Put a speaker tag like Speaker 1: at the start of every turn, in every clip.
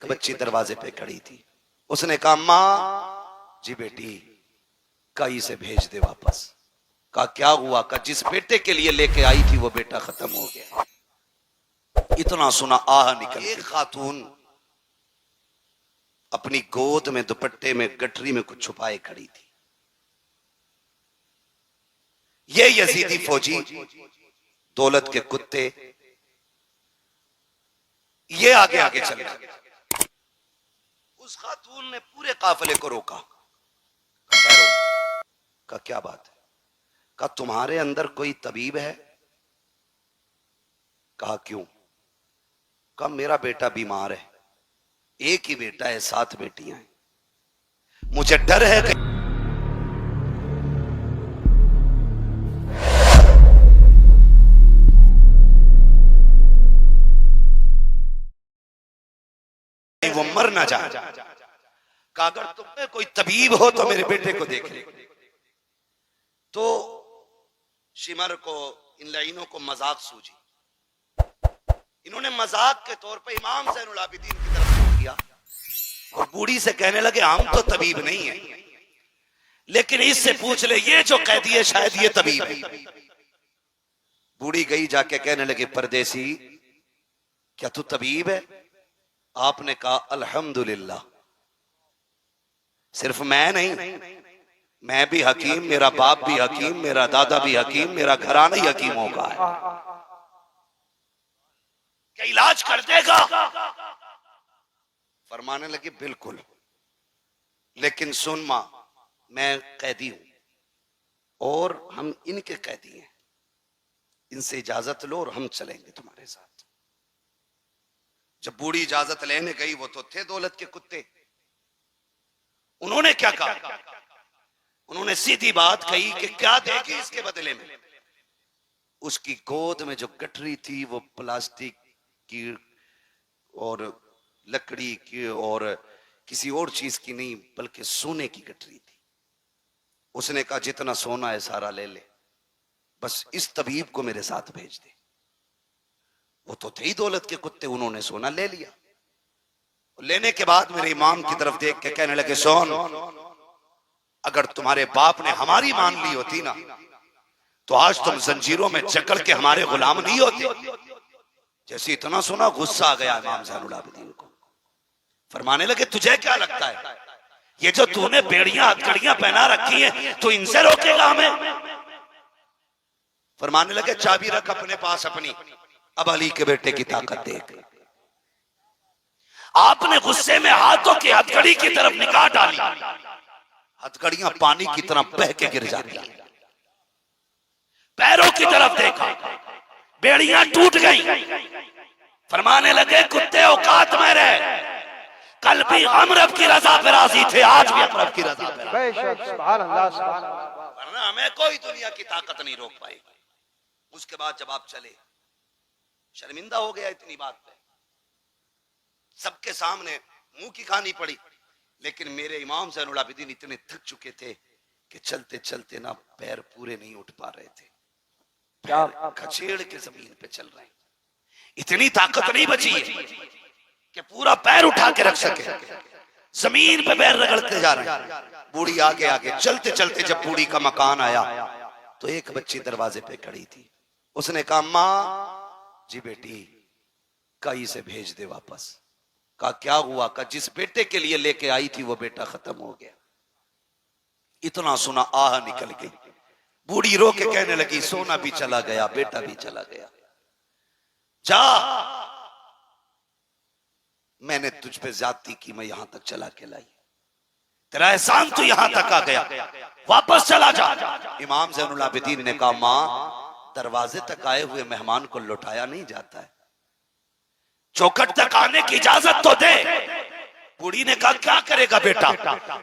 Speaker 1: एक बच्ची दरवाजे पे खड़ी थी। उसने कहा माँ जी बेटी कई से भेज दे वापस। कहा क्या हुआ? कहा जिस बेटे के लिए लेके आई थी वो बेटा खत्म हो गया। इतना सुना आह निकल। एक खातून अपनी गोद में दुपट्टे में गठरी में कुछ छुपाए खड़ी थी। ये यजीदी फौजी दौलत के कुत्ते ये आगे आगे चल रहे। उस खातून ने पूरे काफिले को रोका। का क्या बात है? कहा तुम्हारे अंदर कोई तबीब है? कहा क्यों? कहा मेरा बेटा बीमार है। एक ही बेटा है, 7 बेटियां हैं। मुझे डर है कि वो मर ना जाए। कहा अगर तुम्हें कोई तबीब हो तो मेरे बेटे को देख ले। तो शिमर को इन लाइनों को मजाक सूझी। इन्होंने मजाक के तौर पे इमाम ज़ैनुल आबिदीन की तरफ मुंह किया और बूढ़ी से कहने लगे हम तो तबीब नहीं है, लेकिन इससे पूछ ले ये जो कैदी है शायद ये तबीब है। बूढ़ी गई जाके कहने लगी परदेसी क्या तू तबीब है? आपने कहा अल्हम्दुलिल्लाह, सिर्फ मैं नहीं, मैं भी हकीम, मेरा बाप भी हकीम, मेरा दादा भी हकीम, मेरा घराना ही हकीमों का है। क्या इलाज कर देगा? फरमाने लगी बिल्कुल, लेकिन सुन मां मैं कैदी हूं और हम इनके कैदी हैं, इनसे इजाजत लो और हम चलेंगे तुम्हारे साथ। जब बूढ़ी इजाजत लेने गई, वो तो थे दौलत के कुत्ते। उन्होंने क्या कहा? उन्होंने सीधी बात कही कि क्या देगी इसके बदले में। उसकी गोद में जो गठरी थी वो प्लास्टिक की और लकड़ी की और किसी और चीज की नहीं बल्कि सोने की गठरी थी। उसने कहा जितना सोना है सारा ले ले, बस इस तबीब को मेरे साथ भेज दे। वो तो थे ही दौलत के कुत्ते, उन्होंने सोना ले लिया। लेने के बाद मेरे इमाम की तरफ देख के कहने लगे सोन, अगर तुम्हारे बाप ने हमारी मान ली होती ना तो आज तुम जंजीरों में जकड़ के हमारे गुलाम नहीं होते। जैसे इतना सुना गुस्सा आ गया इमाम ज़ैनुल आबिदीन को। फरमाने लगे तुझे क्या लगता है ये जो तूने बेड़ियां हथकड़ियां पहना रखी हैं तो इनसे रोकेगा हमें? फरमाने लगे चाबी रख अपने पास अपनी, अब अली के बेटे की ताकत देख। आपने गुस्से में हाथों की हथकड़ी की तरफ निगाह डाली, हथकड़ियां पानी की तरह बह के गिर जाती। पैरों की तरफ देखा, बेड़ियां टूट गई। फरमाने लगे कुत्ते औकात में रहे, कल भी हम रब की रजा पे राजी थे, आज भी हम रब की रजा पे राजी। वरना हमें कोई दुनिया की ताकत नहीं रोक पाएगी। उसके बाद जब आप चले, शर्मिंदा हो गया इतनी बात पे, सबके सामने मुंह की खानी पड़ी। लेकिन मेरे इमाम ज़ैनुल आबिदीन इतने थक चुके थे कि चलते चलते ना पैर पूरे नहीं उठ पा रहे थे, पैर खचेड़ के जमीन पे चल रहे हैं। इतनी ताकत नहीं बची है कि पूरा पैर उठा के रख सके, जमीन पे पैर रगड़ते जा रहे हैं। बूढ़ी आगे आगे चलते चलते जब बूढ़ी का मकान आया तो एक बच्ची दरवाजे पे खड़ी थी। उसने कहा माँ जी बेटी कई से भेज दे वापस। कहा क्या हुआ? कहा जिस बेटे के लिए लेके आई थी वो बेटा खत्म हो गया। इतना सुना आह निकल गई। बूढ़ी रो के कहने लगी सोना भी चला गया, बेटा भी चला गया। जा, मैंने तुझ पे ज्यादती की, मैं यहां तक चला के लाई, तेरा एहसान तो यहां तक आ गया, वापस चला जा। इमाम ज़ैनुल आबिदीन ने कहा मां दरवाजे तक आए हुए मेहमान को लौटाया नहीं जाता है, चौखट तक आने की इजाजत तो दे। बूढ़ी ने कहा क्या करेगा बेटा,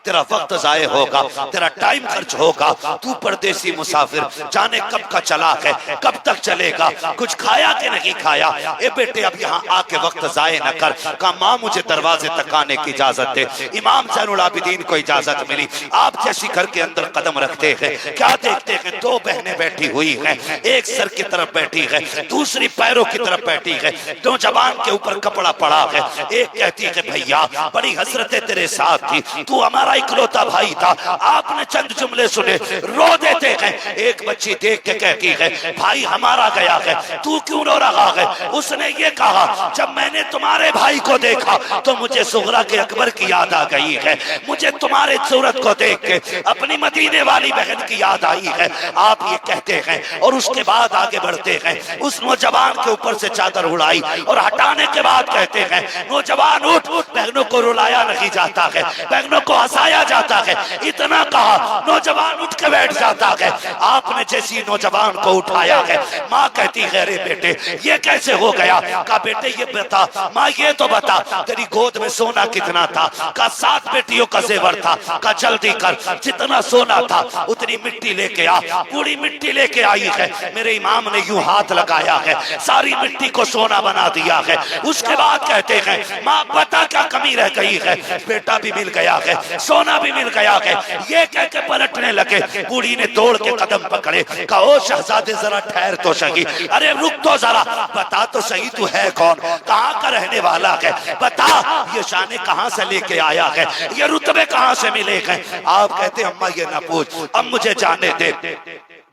Speaker 1: तेरा वक्त जाये होगा, तेरा टाइम खर्च होगा, तू परदेसी मुसाफिर, जाने कब का चला है, कब तक चलेगा, कुछ खाया कि नहीं खाया, ए बेटे अब यहाँ आके वक्त जाये न कर। कहा माँ मुझे दरवाजे तक आने की इजाजत दे। इमाम ज़ैनुल आबिदीन को इजाजत मिली। आप जैसी घर के अंदर कदम रखते हैं, क्या देखते हैं, दो बहनें बैठी हुई हैं, एक सर की तरफ बैठी है, दूसरी पैरों की तरफ बैठी है, दो जबान के ऊपर कपड़ा पड़ा है। एक कहती है भैया बड़ी हसरतें तेरे साथ थी, तू हमारा इकलौता भाई था, आपने चंद जुमले सुने रो देते हैं। एक बच्ची देख के कहती है भाई हमारा गया है, तू क्यों रो रहा है? उसने ये कहा जब मैंने तुम्हारे भाई को देखा तो मुझे सुगरा के अकबर की याद आ गई है, मुझे तुम्हारे सूरत को देख के अपनी मदीने वाली बहन की याद आई है। आप ये कहते हैं और उसके बाद आगे बढ़ते हैं। उस नौजवान के ऊपर से चादर उड़ाई और हटाने के बाद कहते हैं नौजवान उठ, बहनों को रुलाया नहीं जाता है, बहनों को हंसाया जाता है। इतना कहा नौजवान उठ के बैठ जाता है। आपने जैसी नौजवान को उठाया है, माँ कहती है अरे बेटे ये कैसे हो गया? कहा बेटे ये बता, माँ ये तो बता तेरी गोद में सोना कितना था? कहा 7 बेटियों का जेवर था। कहा जल्दी कर, जितना सोना था उतनी मिट्टी लेके आ। पूरी मिट्टी लेके आई है। मेरे इमाम ने यूं हाथ लगाया है, सारी मिट्टी को सोना बना दिया है। उसके बाद कहते हैं माँ बता क्या कमी रह गई है? बेटा भी मिल गया है, सोना भी मिल गया है। ये कह के पलटने लगे। बूढ़ी ने दौड़ के कदम पकड़े। कहा ओ शहजादे जरा ठहर तो सही, अरे रुक तो जरा, बता तो सही तू है कौन, कहाँ का रहने वाला है, बता ये शाने कहाँ से लेके आया है, ये रुतबे कहाँ से मिले हैं? आप कहते अम्मा ये ना पूछ, अब मुझे जाने दे।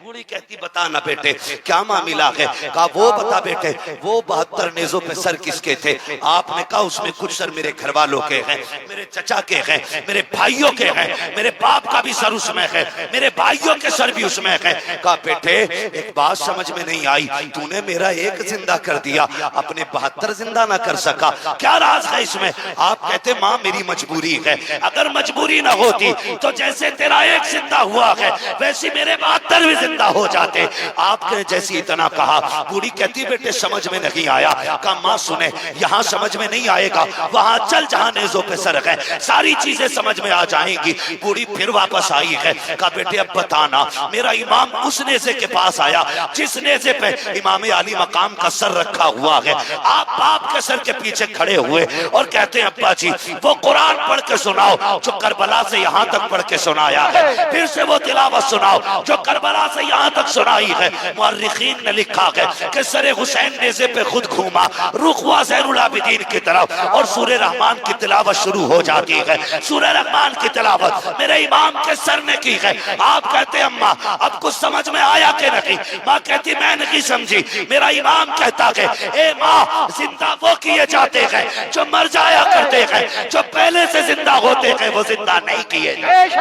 Speaker 1: बूढ़ी कहती बता ना बेटे क्या मामला है? कहा वो बता बेटे वो 72 नेज़ों पे सर किसके थे? आपने कहा उसमें कुछ सर मेरे घर वालों के हैं, मेरे चचा के हैं, मेरे भाइयों के हैं, मेरे बाप का भी सर उसमें है, मेरे भाइयों के सर भी उसमें है। कहा बेटे एक बात समझ में नहीं आई, तूने मेरा एक जिंदा कर दिया, अपने 72 जिंदा ना कर सका, क्या राज है इसमें? आप कहते माँ मेरी मजबूरी है, अगर मजबूरी ना होती तो जैसे तेरा एक जिंदा हुआ है वैसे मेरे 72 भी जिंदा हो जाते। आपने जैसी इतना कहा। बूढ़ी कहती बेटे समझ में नहीं आया। कहा माँ सुने यहाँ समझ में नहीं आएगा, वहां चल जहां नेज़ों पे सर है, सारी चीजें समझ में आ जाएंगी। बूढ़ी फिर वापस आई है। कहा बेटे अब बताना, मेरा इमाम उस नेज़े के पास आया जिस नेज़े पे इमाम अली मकाम का सर रखा हुआ है। आप बाप के सर के पीछे खड़े हुए और कहते हैं अब्बा जी वो कुरान पढ़ के सुनाओ जो करबला से यहाँ तक पढ़ के सुनाया है, फिर से वो तिलावत सुनाओ जो करबला से यहाँ तक सुनाई है। मुअर्रिखीन ने लिखा है कि सरे हुसैन नेज़े पे खुद घूमा, रुख हुआ ज़ैनुल आबिदीन की तरफ और सूरह रहमान की तिलावत शुरू हो जाती है। सूरह रहमान की तिलावत मेरे इमाम के सर ने की है। आप कहते अम्मा अब कुछ समझ में आया कि नहीं? माँ कहती मैं नहीं समझी। मेरा इमाम कहता है ए माँ जिंदा वो किए जाते हैं जो मर जाया करते हैं, जो पहले से जिंदा होते हैं वो जिंदा नहीं किए जाते।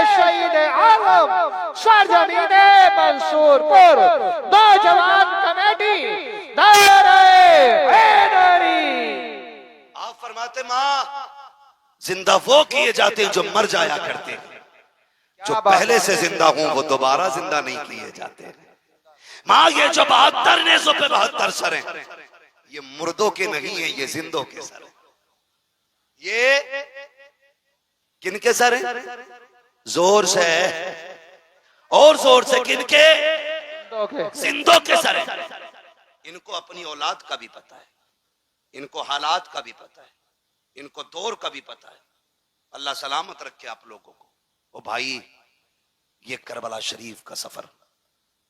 Speaker 2: शहीद आलम सरजमीने मंसूरपुर नौजवान कमेटी
Speaker 1: आप फरमाते माँ जिंदा वो किए जाते हैं जो मर जाया करते हैं, जो पहले से जिंदा हों वो दोबारा जिंदा नहीं किए जाते। माँ ये जो 72 नेज़ों पे 72 सर हैं ये मुर्दों के नहीं है, ये जिंदों के सर हैं। ये किनके सर हैं? जोर से और जोर से किनके? जिंदों के सर हैं। इनको अपनी औलाद का भी पता है, इनको हालात का भी पता है, इनको दौर का भी पता है। अल्लाह सलामत रखे आप लोगों को। ओ भाई ये करबला शरीफ का सफर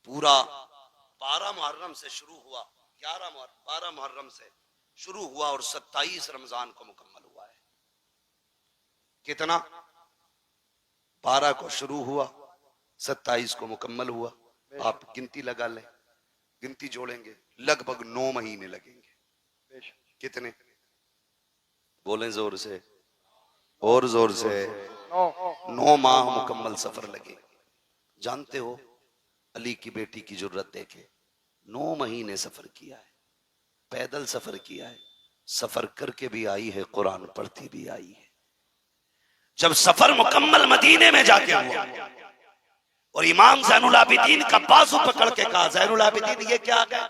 Speaker 1: पूरा 12 मुहर्रम से शुरू हुआ, 12 मुहर्रम से शुरू हुआ और 27 रमजान को मुकम्मल हुआ है। कितना? 12 को शुरू हुआ, 27 को मुकम्मल हुआ। आप गिनती लगा लें, गिनती जोड़ेंगे लगभग 9 महीने लगेंगे। कितने? बोलें जोर से और जोर से। 9 माह मुकम्मल सफर लगे। जानते हो अली की बेटी की जुर्रत देखे, 9 महीने सफर किया है, पैदल सफर किया है, सफर करके भी आई है, कुरान पढ़ती भी आई है। जब सफर मुकम्मल मदीने में जाके हुआ और इमाम ज़ैनुल आबिदीन का बाजू पकड़ के कहा ज़ैनुल आबिदीन ये क्या है?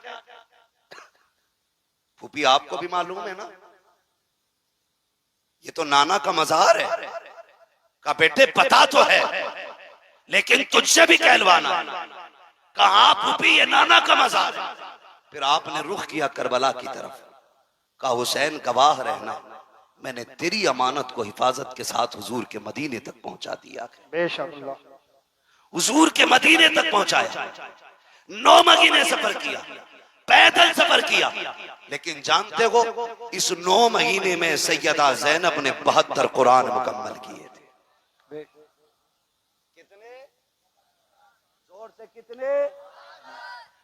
Speaker 1: फूफी आपको भी मालूम है ना, ये तो नाना का मजार है। का बेटे पता तो है, लेकिन तुझसे भी कहलवाना। कहा फूफी ये नाना का मजार है। फिर आपने रुख किया करबला की तरफ। कहा हुसैन गवाह रहना, मैंने तेरी अमानत को हिफाजत के साथ हुजूर के मदीने तक पहुंचा दिया।
Speaker 2: बेशक
Speaker 1: हुजूर के मदीने तक पहुंचाया। 9 महीने सफर किया, पैदल सफर किया। लेकिन जानते हो इस 9 महीने में सैयदा ज़ैनब ने 72 कुरान मुकम्मल किए थे। कितने जोर से कितने?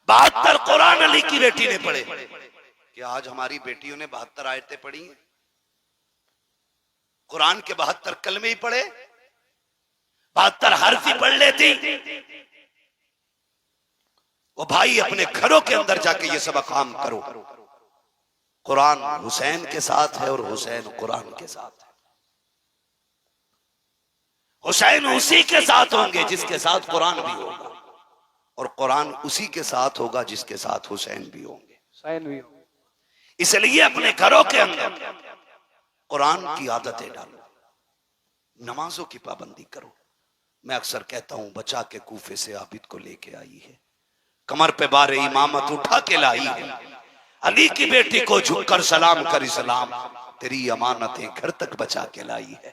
Speaker 1: 72 कुरान अली की बेटी ने पढ़े। क्या आज हमारी बेटियों ने 72 आयतें पढ़ी हैं? कुरान के 72 कलमे ही पढ़े, 72 हर्फ ही पढ़ लेती। वो भाई अपने घरों के अंदर जाके ये सब काम करो। कुरान हुसैन के साथ है और हुसैन कुरान के साथ है। हुसैन उसी के साथ होंगे जिसके साथ कुरान भी होगा, और कुरान उसी के साथ होगा जिसके साथ हुसैन भी होंगे। इसलिए अपने घरों के अंदर कुरान की आदतें डालो, नमाजों की पाबंदी करो। मैं अक्सर कहता हूं बचा के कूफे से आबिद को लेके आई है, कमर पे बारे इमामत उठा के लाई है। अली की बेटी को झुककर सलाम कर इस्लाम, तेरी अमानतें घर तक बचा के लाई है।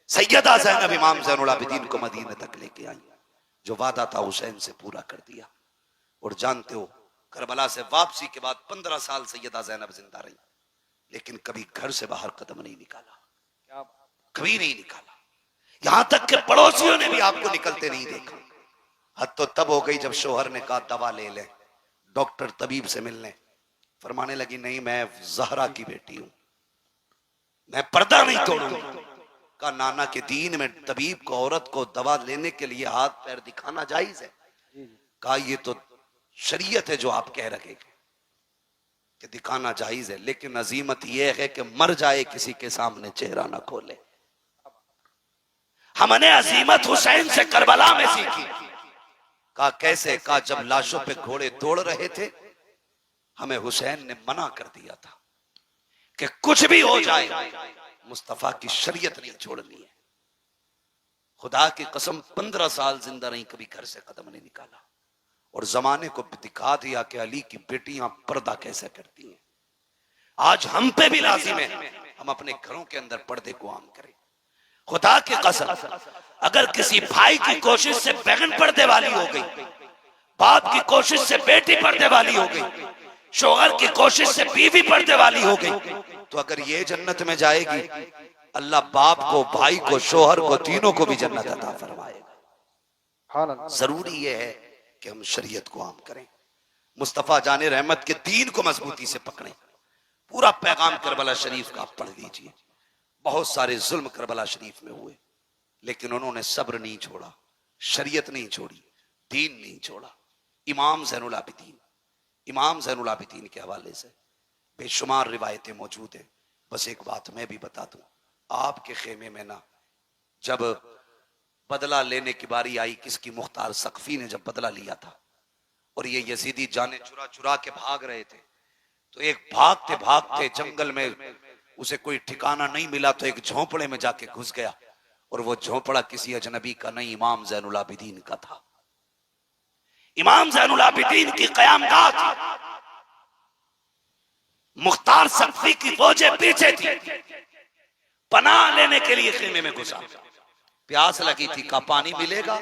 Speaker 1: सैयदा ज़ैनब इमाम ज़ैनुल आबिदीन को मदीने तक लेके आई, जो वादा था हुसैन से पूरा कर दिया। और जानते हो करबला से वापसी के बाद 15 साल सैयदा ज़ैनब जिंदा रही, लेकिन कभी घर से बाहर कदम नहीं निकाला, कभी नहीं निकाला। यहां तक कि पड़ोसियों ने भी आपको निकलते नहीं देखा। हद तो तब हो गई जब शोहर ने कहा दवा ले ले, डॉक्टर तबीब से मिलने। फरमाने लगी नहीं, मैं ज़हरा की बेटी हूं, मैं पर्दा नहीं तोड़ूंगी। का नाना के दीन में तबीब को औरत को दवा लेने के लिए हाथ पैर दिखाना जायज है? कहा ये तो शरीयत है जो आप कह रहे कि दिखाना जायज है, लेकिन अजीमत यह है कि मर जाए किसी के सामने चेहरा ना खोले। हमने अजीमत हुसैन से करबला में सीखी। कहा कैसे? कहा जब लाशों पे घोड़े दौड़ रहे थे, हमें हुसैन ने मना कर दिया था कि कुछ भी हो जाए मुस्तफा की शरीयत नहीं छोड़नी है। खुदा की कसम 15 साल जिंदा रही, कभी घर से कदम नहीं निकाला, और जमाने को दिखा दिया कि अली की बेटियां पर्दा कैसे करती हैं। आज हम पे भी लाजिम है हम अपने घरों के अंदर पर्दे को आम करें। खुदा की कसम अगर किसी भाई की कोशिश से बहन पर्दे वाली हो गई, बाप की कोशिश से बेटी पर्दे वाली हो गई, शोहर की कोशिश से बीवी पर्दे वाली हो गई, तो अगर ये जन्नत में जाएगी, अल्लाह बाप को, भाई को, शोहर को, तीनों को भी जन्नत अता फरमाएगा। जरूरी ये है कि हम शरीयत को आम करें, मुस्तफा जाने रहमत के दीन को मजबूती से पकड़ें। पूरा पैगाम करबला शरीफ का आप पढ़ लीजिए। बहुत सारे जुल्म करबला शरीफ में हुए, लेकिन उन्होंने सब्र नहीं छोड़ा, शरीयत नहीं छोड़ी, दीन नहीं छोड़ा। इमाम ज़ैनुल आबिदीन, इमाम ज़ैनुल आबिदीन के हवाले से बेशुमार रिवायतें मौजूद हैं। बस एक बात मैं भी बता दूं, आपके खेमे में ना जब बदला लेने की बारी आई, किसकी? मुख्तार सक़फ़ी ने जब बदला लिया था और ये यजीदी जाने चुरा चुरा के भाग रहे थे, तो एक भागते भागते जंगल में उसे कोई ठिकाना नहीं मिला, तो एक झोंपड़े में जाके घुस गया, और वो झोंपड़ा किसी अजनबी का नहीं, इमाम ज़ैनुल आबिदीन का था। इमाम ज़ैनुल आबिदीन की क़यामगाह थी, मुख्तार सक़फ़ी की फौजें पीछे थी। पनाह लेने के लिए खेमे में घुसा, प्यास लगी थी, कहा पानी मिलेगा?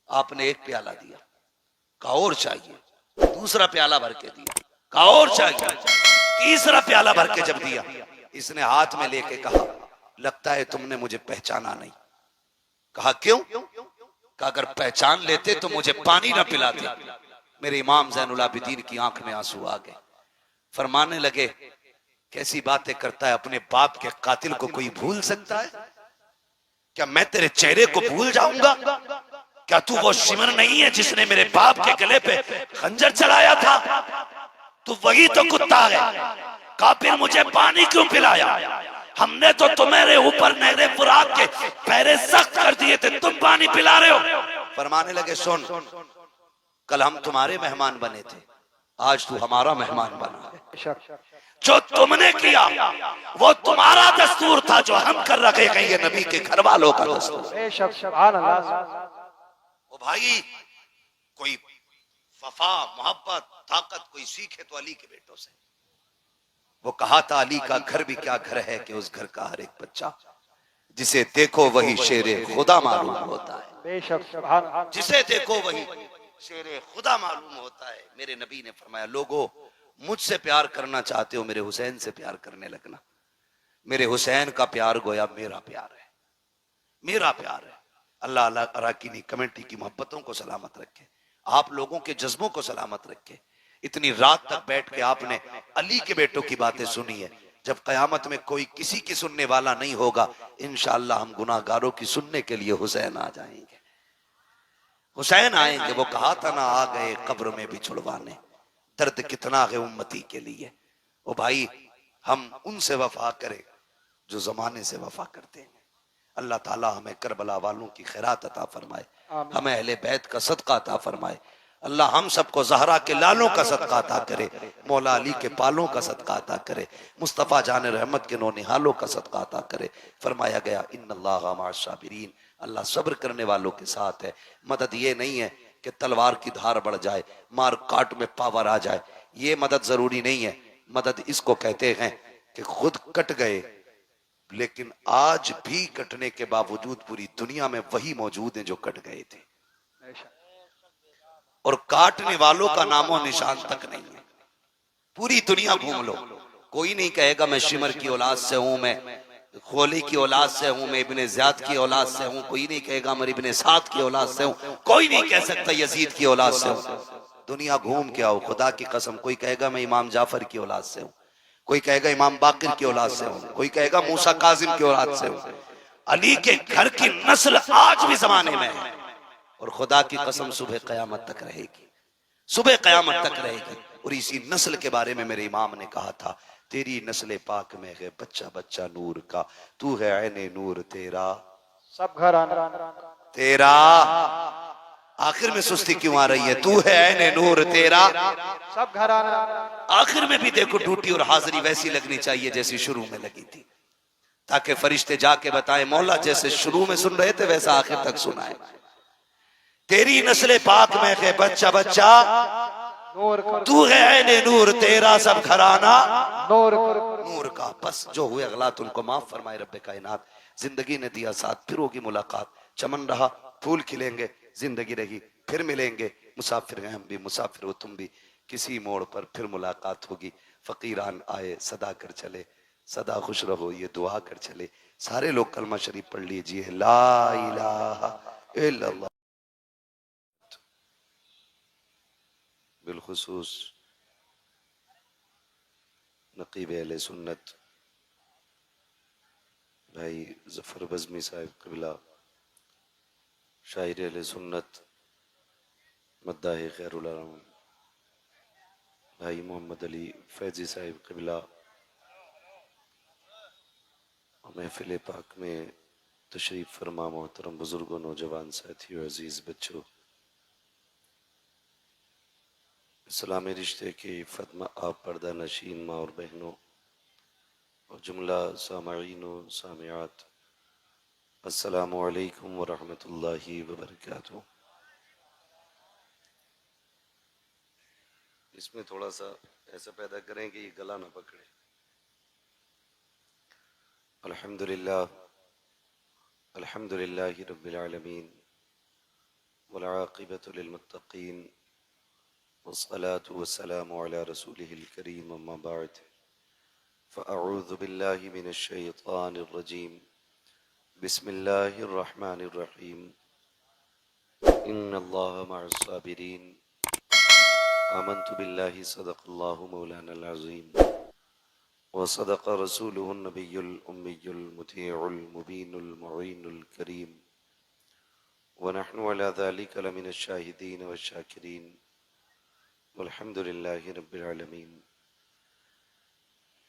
Speaker 1: आपने एक प्याला दिया, कहा और चाहिए, दूसरा प्याला भर के दिया, कहा और चाहिए, तीसरा प्याला भर के जब दिया, इसने हाथ में लेके कहा लगता है तुमने मुझे पहचाना नहीं। कहा क्यों? कहा अगर पहचान लेते तो मुझे पानी ना पिलाते। मेरे इमाम ज़ैनुल आबिदीन की आंख में आंसू आ गए। फरमाने लगे कैसी बातें करता है, अपने बाप के कातिल को कोई भूल सकता है? क्या मैं तेरे चेहरे को भूल जाऊंगा? क्या तू वो शिमर नहीं है जिसने मेरे बाप के गले पे खंजर चलाया था? तू वही तो कुत्ता है। कहा फिर मुझे पानी क्यों पिलाया? हमने तो तुम्हारे ऊपर नहरे फुरात के पैरे सख्त कर दिए थे, तुम पानी पिला रहे हो। फरमाने लगे सुन, कल हम तुम्हारे मेहमान बने थे, आज तू हमारा मेहमान बना है। जो तुमने किया वो तुम्हारा दस्तूर था, जो हम कर रखे हैं ये नबी के घर वालों का दस्तूर। ओ भाई, कोई वफा मोहब्बत ताकत कोई सीखे तो अली के बेटों से। वो कहा था अली का घर भी क्या घर है कि उस घर का हर एक बच्चा जिसे देखो वही शेरे खुदा मालूम होता है, जिसे देखो वही शेरे खुदा मालूम होता है। मेरे नबी ने फरमाया, लोगों मुझसे प्यार करना चाहते हो, मेरे हुसैन से प्यार करने लगना। मेरे हुसैन का प्यार गोया मेरा प्यार है, मेरा प्यार है। अल्लाह अल्लाह अराकीनी कमेटी की मोहब्बतों को सलामत रखे, आप लोगों के जज्बों को सलामत रखे। इतनी रात तक बैठ के आपने अली के बेटों की बातें सुनी है। जब कयामत में कोई किसी की सुनने वाला नहीं होगा, इंशाअल्लाह हम गुनाहगारों की सुनने के लिए हुसैन आ जाएंगे, हुसैन आएंगे। वो कहा था ना, आ गए कब्र में भी छुड़वाने, दर्द कितना है उम्मती के लिए। ओ भाई, हम उनसे वफा करें जो जमाने से वफा करते हैं। अल्लाह ताला हमें करबला वालों की खैरात अता फरमाए, हमें अहले बैत का सदका अता फरमाए। अल्लाह हम सबको ज़हरा के लालों का सदका अता करे, मौला अली के पालों का सदका अता करे, मुस्तफ़ा जान रहमत के नौनिहालों का सदका अता करे। फरमाया गया इन्नल्लाह मअस-साबिरीन, अल्लाह सब्र करने वालों के साथ है। मदद ये नहीं है कि तलवार की धार बढ़ जाए, मार काट में पावर आ जाए, ये मदद जरूरी नहीं है। मदद इसको कहते हैं कि खुद कट गए लेकिन आज भी कटने के बावजूद पूरी दुनिया में वही मौजूद हैं जो कट गए थे, और काटने वालों का नामो निशान तक नहीं है। पूरी दुनिया घूम लो, कोई नहीं कहेगा मैं शिमर की औलाद से हूं, मैं खोली की औलाद से हूं, मैं इब्ने ज़ियाद की औलाद से हूं। कोई नहीं कहेगा मैं इब्ने साद की औलाद से हूं। कोई नहीं कह सकता यजीद की औलाद से हूं। दुनिया घूम के आओ, खुदा की कसम। कोई कहेगा मैं इमाम जाफर की औलाद से हूं, कोई कहेगा इमाम बाकिर की औलाद से हूं, कोई कहेगा मूसा काजिम की औलाद से हूं। अली के घर की नस्ल आज भी जमाने में है, और खुदा की कसम सुबह कयामत तक रहेगी, सुबह कयामत तक रहेगी। और इसी नस्ल के बारे में मेरे इमाम ने कहा था, तेरी नस्ल पाक में है बच्चा बच्चा नूर का, तू है ऐने नूर तेरा
Speaker 2: सब घर आना
Speaker 1: तेरा। आखिर में सुस्ती क्यों आ रही है? तू है ऐने नूर तेरा
Speaker 2: सब घर आना।
Speaker 1: आखिर में भी देखो ड्यूटी और हाजिरी वैसी लगनी चाहिए जैसी शुरू में लगी थी, ताकि फरिश्ते जाके बताएं मौला जैसे शुरू में सुन रहे थे वैसा आखिर तक सुनाए। तेरी नस्ल पाक में है बच्चा बच्चा तू है ऐने नूर तेरा सब घराना नूर का। बस जो हुए गलत उनको माफ फरमाए रब्बे कायनात। जिंदगी ने दिया साथ, फिर होगी मुलाकात। चमन रहा फूल खिलेंगे, जिंदगी रही फिर मिलेंगे। मुसाफिर हैं हम भी, मुसाफिर हो तुम भी, किसी मोड़ पर फिर मुलाकात होगी। फकीरान आए सदा कर चले, सदा खुश रहो ये दुआ कर चले। सारे लोग कलमा शरीफ पढ़ लीजिए, ला इलाहा इल्लल्लाह। बिलखुसूस नकीब अहले सुन्नत भाई जफर बज़मी साहिब क़िबला, शायर अहले सुन्नत मद्दाह खैरुल आलम भाई मोहम्मद अली फैजी साहिब क़िबला, महफिल पाक में तशरीफ़ फरमा मोहतरम बुजुर्गों, नौजवान साथियों, अजीज़ बच्चों, इस्लामी रिश्ते की फतमा आप पर्दा नशीन माँ और बहनों और जुमला सामईन व सामियात, अस्सलामु अलैकुम व रहमतुल्लाहि व बरकातुहू। इसमें थोड़ा सा ऐसा पैदा करें कि ये गला ना पकड़े। अल्हम्दुलिल्लाह अल्हम्दुलिल्लाहि रब्बिल आलमीन वल आक़िबतु लिल मुत्तक़ीन वस्सलातु वस्सलामु अला रसूलिहिल करीम, अम्मा बअद, फ़अऊज़ु बिल्लाहि मिनश शैतानिर रजीम, बिस्मिल्लाहिर रहमानिर रहीम, इन्नल्लाहा मअस साबिरीन, आमन्तु बिल्लाहि सदक़ल्लाहु मौलानल अज़ीम व सदक़ रसूलुहुन नबियुल उम्मियुल मुतीउल मुबीनुल मुईनुल करीम व नहनु अला ज़ालिका लमिनश शाहिदीन व शाकिरीन वल्हम्दुलिल्लाहि रब्बिल आलमीन।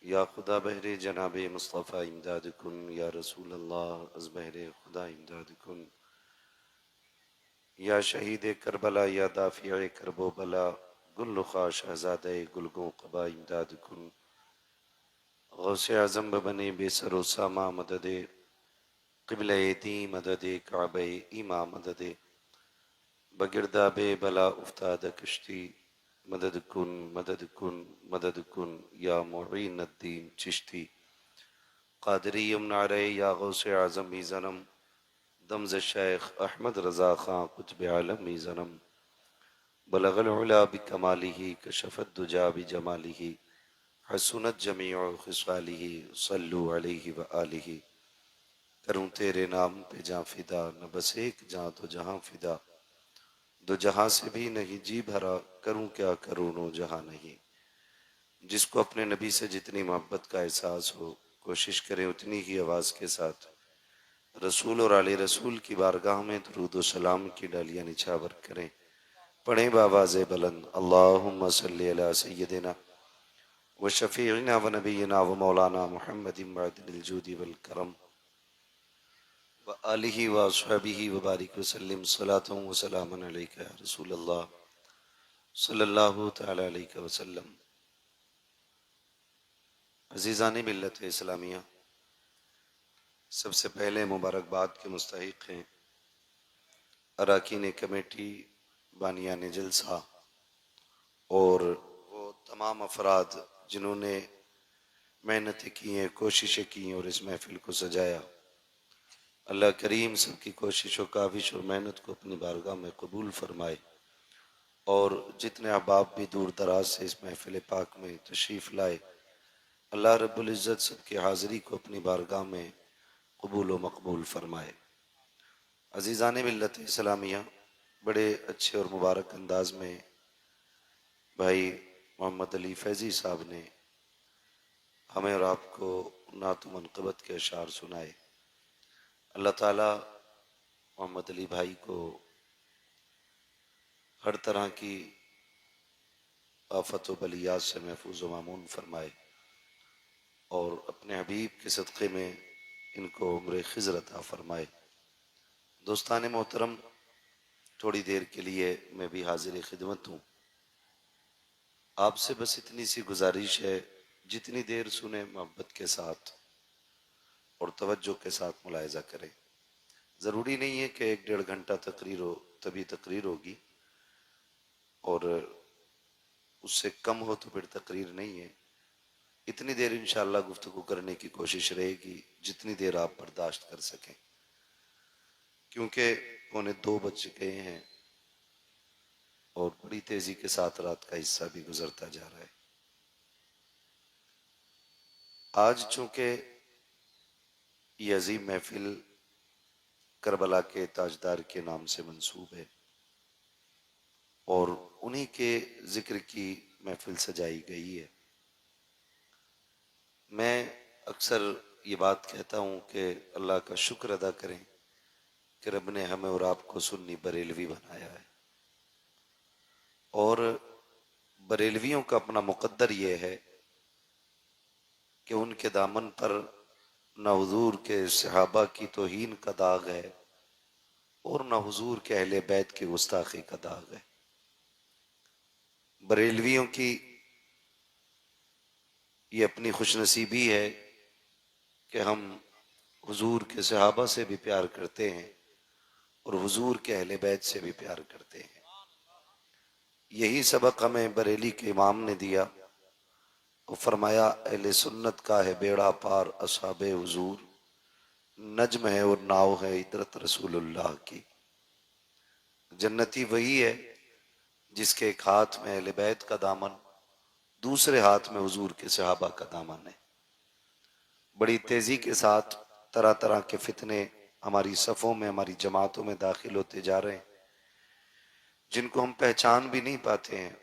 Speaker 1: या खुदा बहरे जनाबे मुस्तफ़ा इमदाद कुन, या रसूल अल्लाह अज़ बहरे खुदा इमदाद कुन, या शहीद करबला या दाफ़िए करबो बला
Speaker 3: गुल्लुखा शहजादे गुलगों कबा इमदाद कुन गौसे आज़म बने बेसरो सामा मददे क़िबले दी मददे काबे ईमा मददे बगिरदाबे बला उफ्ताद कश्ती मदद कुन मदद कुन मदद कुन या मुईन अद्दीन चिश्ती कादरी नारे या गौसे आज़म ही जन्म दमज़ शेख अहमद रज़ा खां कुतुब आलम ही जन्म बलगल उला बिकमालिही कशफत दुजा बिजमालिही हसनत जमीउ खिसालिही सल्लु अलैहि व आलिही। करूं तेरे नाम पे जां फिदा न बस एक जां तो जहां फिदा दो जहां से भी नहीं जी भरा करूं क्या करूं नो जहां नहीं। जिसको अपने नबी से जितनी मोहब्बत का एहसास हो कोशिश करें उतनी ही आवाज़ के साथ रसूल और आले रसूल की बारगाह में दुरूद व सलाम की डालियां निछावर करें। पढ़ें बावाज़ बुलंद अल्लाहुम्मा सल्ली अला सय्यदिना व शफीइना व नबीना व मौलाना मुहम्मदिन बअदिल जूदी वल करम व आलिहि व अस्हाबिहि व बारिक वसल्लिम सलातun व सलामन अलैका या रसूल अल्लाह सल्लल्लाहु तआला अलैहि वसल्लम। अज़ीज़ान मिल्लत इस्लामिया, सबसे पहले मुबारकबाद के मुस्तहिक हैं अरकान कमेटी, बानियान जलसा और वो तमाम अफराद जिन्होंने मेहनतें की हैं, कोशिशें की हैं और इस महफिल को सजाया। अल्लाह करीम सबकी कोशिशों, काविश और मेहनत को अपनी बारगाह में कबूल फरमाए और जितने अहबाब भी दूर दराज से इस महफिल पाक में तशरीफ़ लाए, अल्लाह रब्बुल इज़्ज़त सबकी हाज़िरी को अपनी बारगाह में कबूल व मकबूल फरमाए। अज़ीज़ान मिल्लत इस्लामिया, बड़े अच्छे और मुबारक अंदाज में भाई मोहम्मद अली फैज़ी साहब ने हमें और आपको नात मनक़बत के अशार सुनाए। अल्लाह ताला मोहम्मद अली भाई को हर तरह की आफत व बलियात से महफूज व मामून फरमाए और अपने हबीब के सदक़े में इनको उम्र खिज़र अता फरमाए। दोस्तान मोहतरम, थोड़ी देर के लिए मैं भी हाजिर खिदमत हूँ। आपसे बस इतनी सी गुजारिश है, जितनी देर सुने मोहब्बत के साथ और तवज्जो के साथ मुलाहिज़ा करें। ज़रूरी नहीं है कि 1-1.5 घंटा तकरीर हो तभी तकरीर होगी और उससे कम हो तो फिर तकरीर नहीं है। इतनी देर इंशाअल्लाह गुफ्तगू करने की कोशिश रहेगी जितनी देर आप बर्दाश्त कर सकें, क्योंकि 1:45 बज गए हैं और बड़ी तेजी के साथ रात का हिस्सा भी गुजरता जा रहा है। आज चूंकि ये अजीम महफिल करबला के ताजदार के नाम से मंसूब है और उन्हीं के जिक्र की महफिल सजाई गई है। मैं अक्सर ये बात कहता हूँ कि अल्लाह का शुक्र अदा करें कि रब ने हमें और आपको सुन्नी बरेलवी बनाया है और बरेलवियों का अपना मुकद्दर ये है कि उनके दामन पर न हुजूर के सहाबा की तौहीन का दाग है और न हुजूर के अहले बैत की गुस्ताखी का दाग है। बरेलवियों की ये अपनी खुशनसीबी है कि हम हुजूर के सहाबा से भी प्यार करते हैं और हुजूर के अहले बैत से भी प्यार करते हैं। यही सबक हमें बरेली के इमाम ने दिया और फरमाया, अहले सुन्नत का है बेड़ा पार असहाबे हुजूर, नज्म है और नाव है इतरत रसूलुल्लाह की। जन्नती वही है जिसके एक हाथ में अहले बैत का दामन, दूसरे हाथ में हुजूर के सहाबा का दामन है। बड़ी तेजी के साथ तरह तरह के फितने हमारी सफ़ों में, हमारी जमातों में दाखिल होते जा रहे हैं जिनको हम पहचान भी नहीं पाते हैं।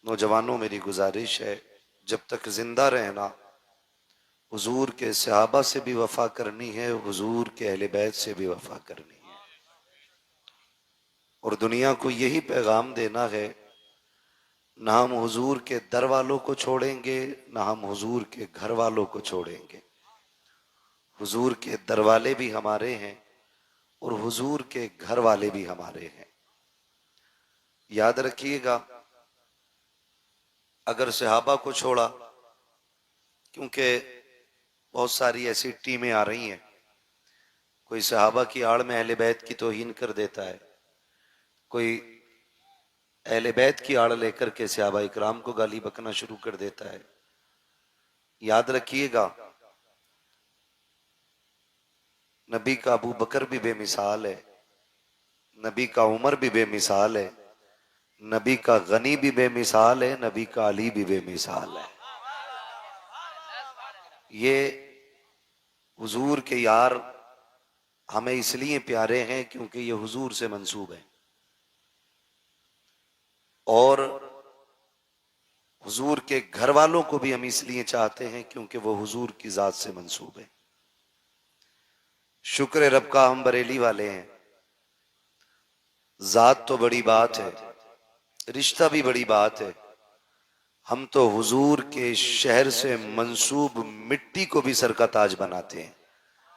Speaker 3: नौजवानों, मेरी गुजारिश है, जब तक जिंदा रहना हुजूर के सहाबा से भी वफा करनी है, हुजूर के अहले बैत से भी वफा करनी है और दुनिया को यही पैगाम देना है, ना हम हुजूर के दर वालों को छोड़ेंगे, ना हम हुजूर के घर वालों को छोड़ेंगे। हुजूर के दर वाले भी हमारे हैं और हुजूर के घर वाले भी हमारे हैं। याद रखिएगा, अगर सहाबा को छोड़ा, क्योंकि बहुत सारी ऐसी टीमें आ रही हैं, कोई सहाबा की आड़ में अहले बैत की तौहीन कर देता है, कोई अहले बैत की आड़ लेकर के सहाबा इकराम को गाली बकना शुरू कर देता है। याद रखिएगा, नबी का अबू बकर भी बेमिसाल है, नबी का उमर भी बेमिसाल है, नबी का गनी भी बेमिसाल है, नबी का अली भी बेमिसाल है। ये हुजूर के यार हमें इसलिए प्यारे हैं क्योंकि ये हुजूर से मंसूब है, और हुजूर के घर वालों को भी हम इसलिए चाहते हैं क्योंकि वो हुजूर की जात से मंसूब है। शुक्र रब का हम बरेली वाले हैं। जात तो बड़ी बात है, रिश्ता भी बड़ी बात है। हम तो हुजूर के शहर से मंसूब मिट्टी को भी सर का ताज बनाते हैं।